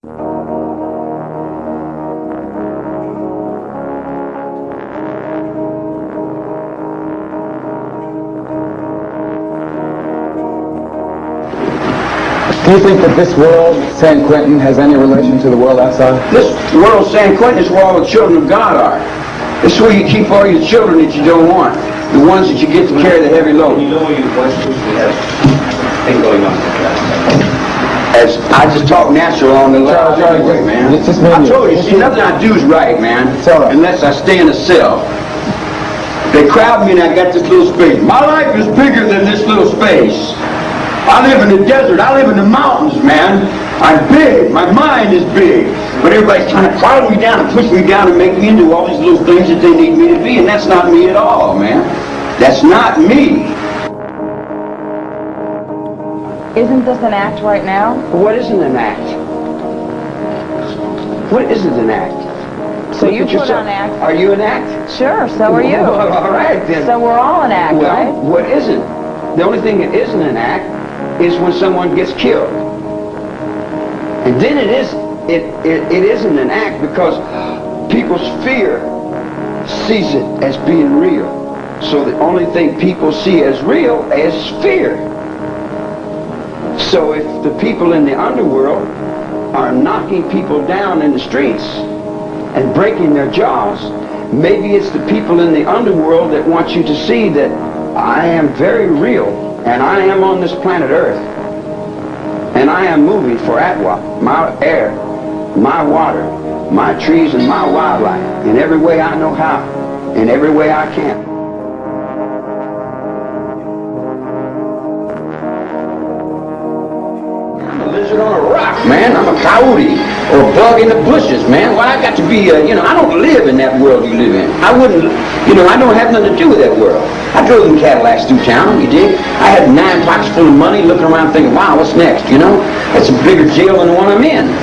Do you think that this world, San Quentin, has any relation to the world outside? This world, San Quentin, is where all the children of God are. This is where you keep all your children that you don't want. The ones that you get to carry the heavy load. You know your voice has thing going on. As I just talk natural on the loud anyway, man. I told you, see, nothing I do is right, man, unless I stay in a cell. They crowd me and I got this little space. My life is bigger than this little space. I live in the desert. I live in the mountains, man. I'm big. My mind is big. But everybody's trying to crowd me down and push me down and make me into all these little things that they need me to be, and that's not me at all, man. That's not me. Isn't this an act right now? What isn't an act? What isn't an act? So you put on act. Are you an act? Sure, so are you. Well, all right, then. So we're all an act, well, right? What isn't? The only thing that isn't an act is when someone gets killed. And then it isn't an act because people's fear sees it as being real. So the only thing people see as real is fear. So if the people in the underworld are knocking people down in the streets and breaking their jaws, maybe it's the people in the underworld that want you to see that I am very real. And I am on this planet Earth. And I am moving for Atwa, my air, my water, my trees, and my wildlife, in every way I know how, in every way I can. I'm a lizard on a rock, man. I'm a coyote or a bug in the bushes, man. Why I got to be, I don't live in that world you live in. I wouldn't, I don't have nothing to do with that world. I drove in Cadillacs through town, you dig? I had 9 pockets full of money, looking around thinking, wow, what's next, That's a bigger jail than the one I'm in.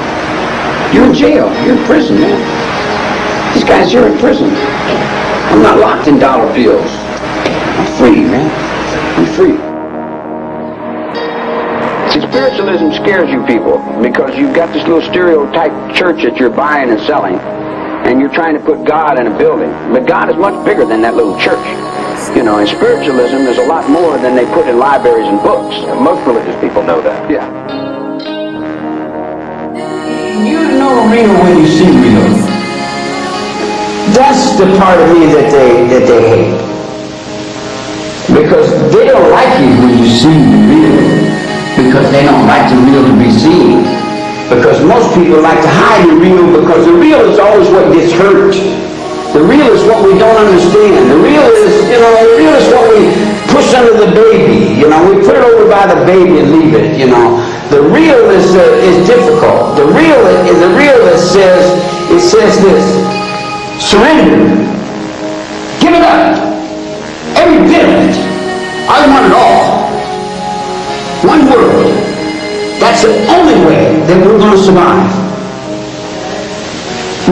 You're in jail. You're in prison, man. These guys here are in prison. I'm not locked in dollar bills. I'm free, man. I'm free. See, spiritualism scares you people because you've got this little stereotype church that you're buying and selling, and you're trying to put God in a building. But God is much bigger than that little church. In spiritualism, there's a lot more than they put in libraries and books. Most religious people know that. Yeah. You know real when you see real. That's the part of me that they hate. Because they don't like you when you see the real. Because they don't like the real to be seen. Because most people like to hide the real because the real is always what gets hurt. The real is what we don't understand. The real is, the real is what we push under the baby. We put it over by the baby and leave it. The real is difficult. The real that says this: surrender, give it up, every bit of it. I want it all. One world. That's the only way that we're going to survive.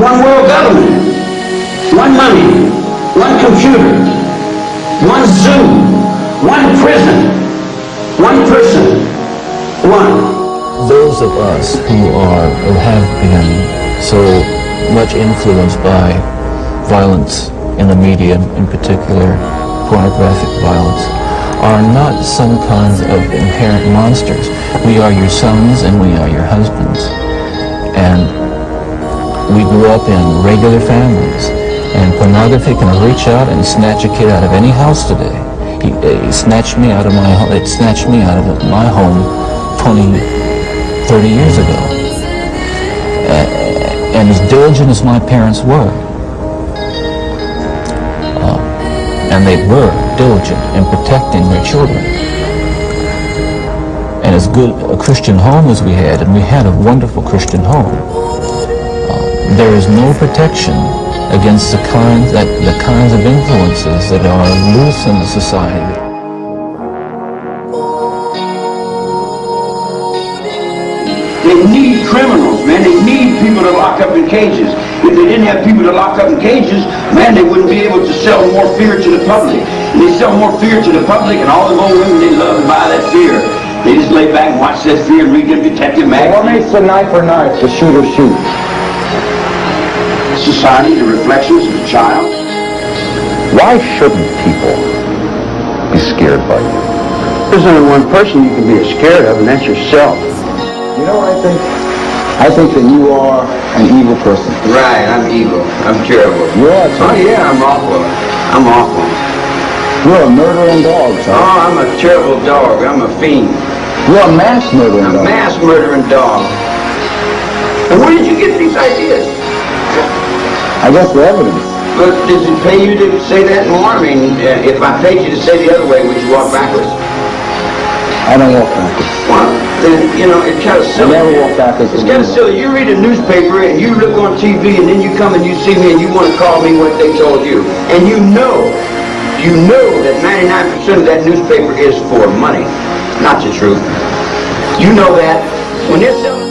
One world government. One money, one computer, one zoo, one prison, one person, one. Those of us who have been so much influenced by violence in the media, in particular pornographic violence, are not some kinds of inherent monsters. We are your sons and we are your husbands. And we grew up in regular families. And pornography can reach out and snatch a kid out of any house today. It snatched me out of my home. It snatched me out of my home 20, 30 years ago. And as diligent as my parents were, and they were diligent in protecting their children, and as good a Christian home as we had, and we had a wonderful Christian home, there is no protection against the kinds of influences that are loose in the society. They need criminals, man. They need people to lock up in cages. If they didn't have people to lock up in cages, man, they wouldn't be able to sell more fear to the public. And they sell more fear to the public, and all the old women they love to buy that fear. They just lay back and watch this here and read them detective magazines. What makes the knifer knife, the shooter shoot? Society, the reflections of the child. Why shouldn't people be scared by you? There's only one person you can be scared of, and that's yourself. You know what I think? I think that you are an evil person. Right, I'm evil. I'm terrible. You are Oh too. yeah, I'm awful. I'm awful. You're a murdering dog, son. Oh, I'm a terrible dog. I'm a fiend. You're a mass murdering A dog. mass murdering dog. And where did you get these ideas? I guess the evidence. But does it pay you to say that more? I mean, if I paid you to say the other way, would you walk backwards? I don't walk backwards. Well, then, you know, it's kind of I silly. never walk backwards. It's kind of silly. You read a newspaper and you look on TV and then you come and you see me and you want to call me what they told you. And you know that 99% of that newspaper is for money, not the truth. You know that. When they're selling...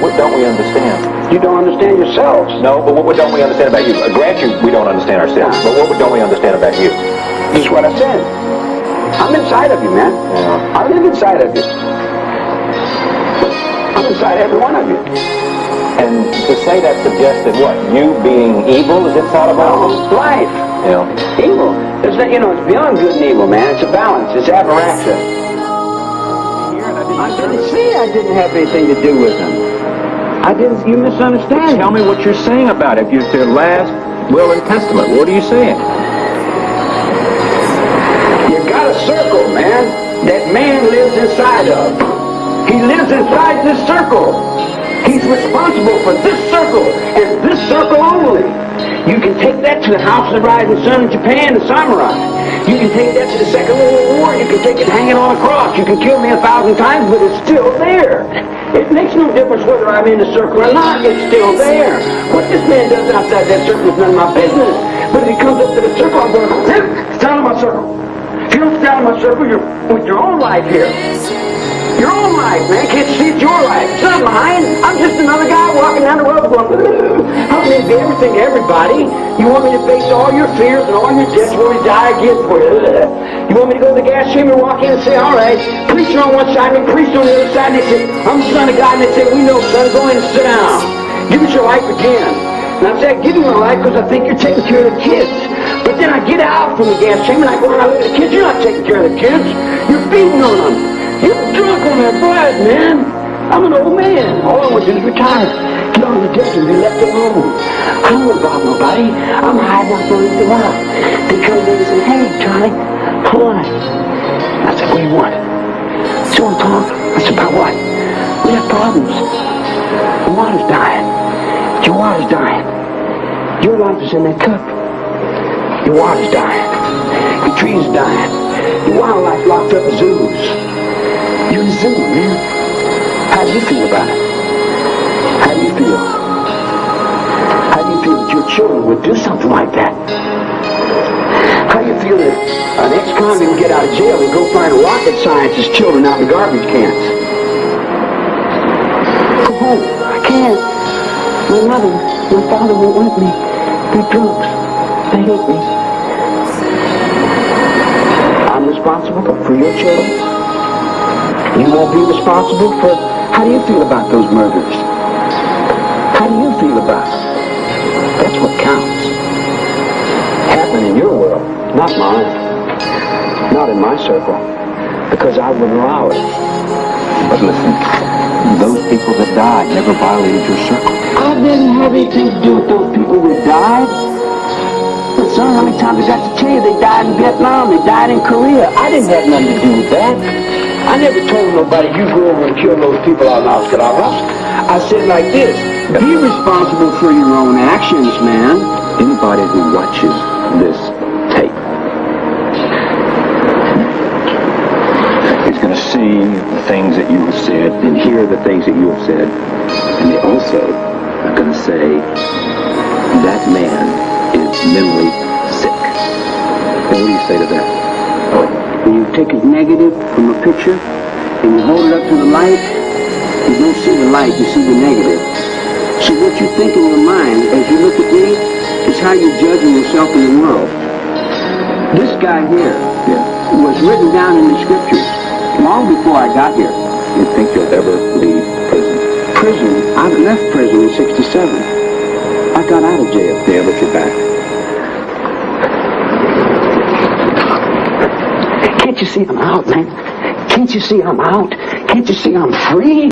What don't we understand? You don't understand yourselves. No, but what don't we understand about you? Grant you, we don't understand ourselves. But what don't we understand about you? This is what I said. I'm inside of you, man. Yeah. I live inside of you. I'm inside every one of you. And to say that suggests that what? You being evil is inside of all? Life. Yeah. Evil. It's not, you know, it's beyond good and evil, man. It's a balance. It's apparatus. I didn't have anything to do with them. I didn't. You misunderstand. Tell me what you're saying about it. If you're their last will and testament, what are you saying? You got a circle, man. That man lives inside of. He lives inside this circle. He's responsible for this circle and this circle only. You can take that to the House of the Rising Sun in Japan, the samurai. You can take that to the Second World War. You can take it hanging on a cross. You can kill me 1,000 times, but it's still there. It makes no difference whether I'm in the circle or not. It's still there. What this man does outside that circle is none of my business. But if he comes up to the circle, I'm going to stand in my circle. If you don't stand in my circle, you're with your own life here. Your own life, man. Can't you see it's your life? It's not mine. I'm just another guy walking down the road going, help me to be everything to everybody. You want me to face all your fears and all your debts when we die again for you. You want me to go to the gas chamber, walk in and say, all right, preacher on one side and preacher on the other side. And they say, I'm the son of God. And they say, we know, son, go in and sit down. Give us your life again. And I say, I give you my life because I think you're taking care of the kids. But then I get out from the gas chamber and I go and I look at the kids. You're not taking care of the kids. You're feeding on them. You're drunk on their blood, man. I'm an old man. All I want to do is retire. Get on the desk and be left alone. I don't know about nobody. I'm hiding out for anything out. They come in and say, hey, Charlie, come on. I said, what do you want? So I talk. I said, about what? We have problems. The water's dying. Your water's dying. Your life is in that cup. Your water's dying. Your trees are dying. Your wildlife locked up in zoos. You're in a zoo, man. How do you feel about it? How do you feel? How do you feel that your children would do something like that? How do you feel that an ex-convict would get out of jail and go find rocket scientist children out in garbage cans? Go home. I can't. My mother, my father won't let me. They're drunks. They hate me. I'm responsible for your children. You won't be responsible for... How do you feel about those murders? How do you feel about it? That's what counts. Happen in your world, not mine. Not in my circle. Because I wouldn't allow it. But listen, those people that died never violated your circle. I didn't have anything to do with those people that died. But son, how many times I got to tell you they died in Vietnam, they died in Korea. I didn't have nothing to do with that. I never told nobody, you go over and kill those people out in Los Calaveras. I said like this, be responsible for your own actions, man. Anybody who watches this tape is going to see the things that you have said and hear the things that you have said. And they also are going to say, that man is mentally sick. And what do you say to that? When you take a negative from a picture and you hold it up to the light, you don't see the light, you see the negative. So what you think in your mind as you look at me is how you're judging yourself in the world. This guy here, was written down in the scriptures long before I got here. You think you'll ever leave prison? Prison? I left prison in '67. I got out of jail. Yeah, but you're back. Can't you see I'm out, man? Can't you see I'm out? Can't you see I'm free?